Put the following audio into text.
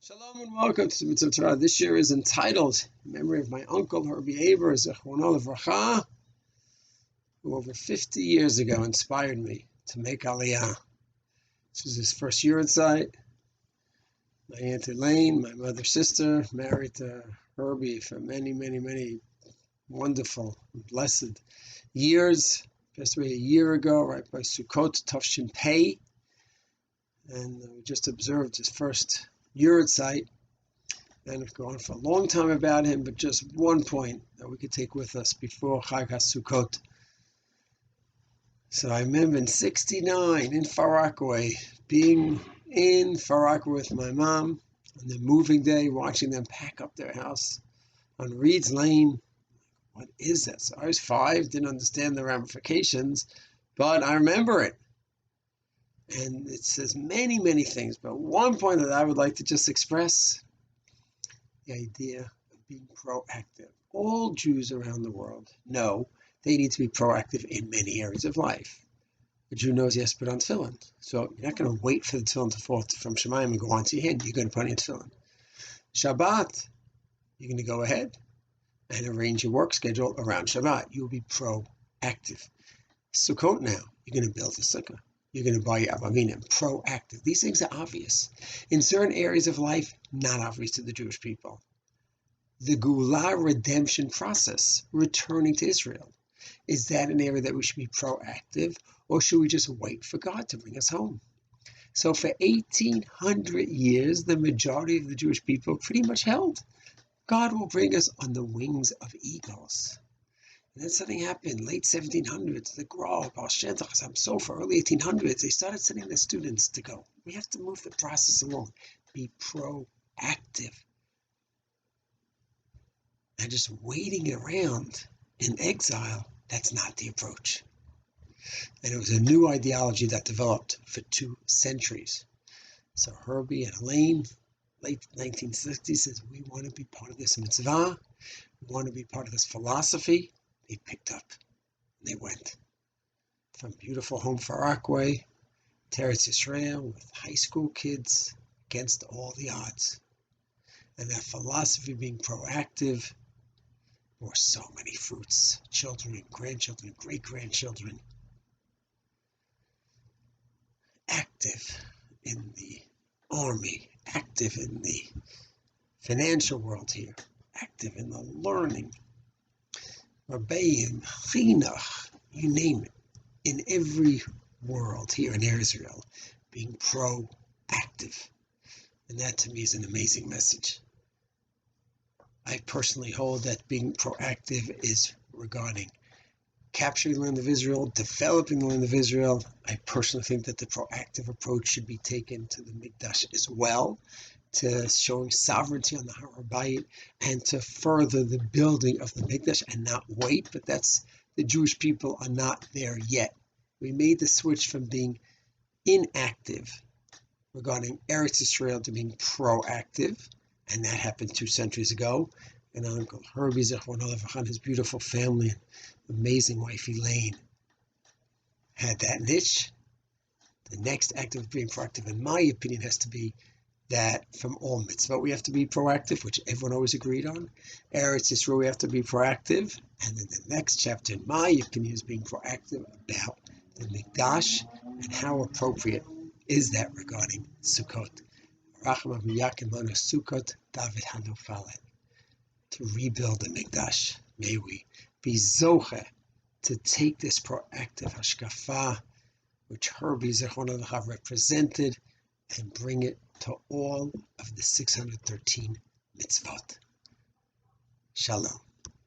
Shalom and welcome to the Mitzvah Torah. This year is entitled in memory of my uncle, Rabbi Aber, Zechrono Livracha, who over 50 years ago inspired me to make Aliyah. This was his first year inside. My Aunt Elaine, my mother's sister, married to Herbie for many wonderful, blessed years. Passed away a year ago, right by Sukkot, Tafshin Pei. And we just observed his first Yurt site, and we've gone for a long time about him, but just one point that we could take with us before Chag HaSukkot. So I remember in '69 in Far Rockaway, being in Far Rockaway with my mom on the moving day, watching them pack up their house on Reed's Lane. What is that? So I was 5, didn't understand the ramifications, but I remember it. And it says many things, but one point that I would like to just express, the idea of being proactive. All Jews around the world know they need to be proactive in many areas of life. A Jew knows he has to put on tefillin. So you're not going to wait for the tefillin to fall from Shemayim and go onto your hand. You're going to put on your tefillin. Shabbat, you're going to go ahead and arrange your work schedule around Shabbat. You'll be proactive. Sukkot now, you're going to build a sukkah. You're going to buy your Avaminim. Proactive. These things are obvious. In certain areas of life, not obvious to the Jewish people. The Geulah redemption process, returning to Israel, is that an area that we should be proactive, or should we just wait for God to bring us home? So for 1,800 years, the majority of the Jewish people pretty much held God will bring us on the wings of eagles. And then something happened, late 1700s, the Gra, Baal Shem Tov, Chasam Sofer, early 1800s, they started sending their students to go. We have to move the process along. Be proactive. And just waiting around in exile, that's not the approach. And it was a new ideology that developed for 2 centuries. So Herbie and Elaine, late 1960s, says, we want to be part of this mitzvah. We want to be part of this philosophy. They picked up and they went from beautiful home Far Rockaway to Eretz Yisrael with high school kids against all the odds. And that philosophy, being proactive, bore so many fruits. Children and grandchildren, great-grandchildren. Active in the army, active in the financial world here, active in the learning. Rabbeim, Chinuch, you name it, in every world here in Israel, being proactive. And that to me is an amazing message. I personally hold that being proactive is regarding capturing the land of Israel, developing the land of Israel. I personally think that the proactive approach should be taken to the Mikdash as well, to showing sovereignty on the Har Bayit, and to further the building of the Mikdash and not wait. But the Jewish people are not there yet. We made the switch from being inactive regarding Eretz Yisrael to being proactive, and that happened 2 centuries ago. And Uncle Herbie, Zechrono Livracha, his beautiful family, amazing wife Elaine, had that niche. The next act of being proactive, in my opinion, has to be that from all mitzvah we have to be proactive, which everyone always agreed on. Eretz Yisrael, we have to be proactive. And then the next chapter, in my opinion, is being proactive about the Mikdash and how appropriate is that regarding Sukkot. Racham Yakim Lanu Sukkot David Hanofalet. To rebuild the Mikdash. May we be zoche to take this proactive hashkafa, which Herbie Zechrono Livracha represented, and bring it to all of the 613 mitzvot. Shalom.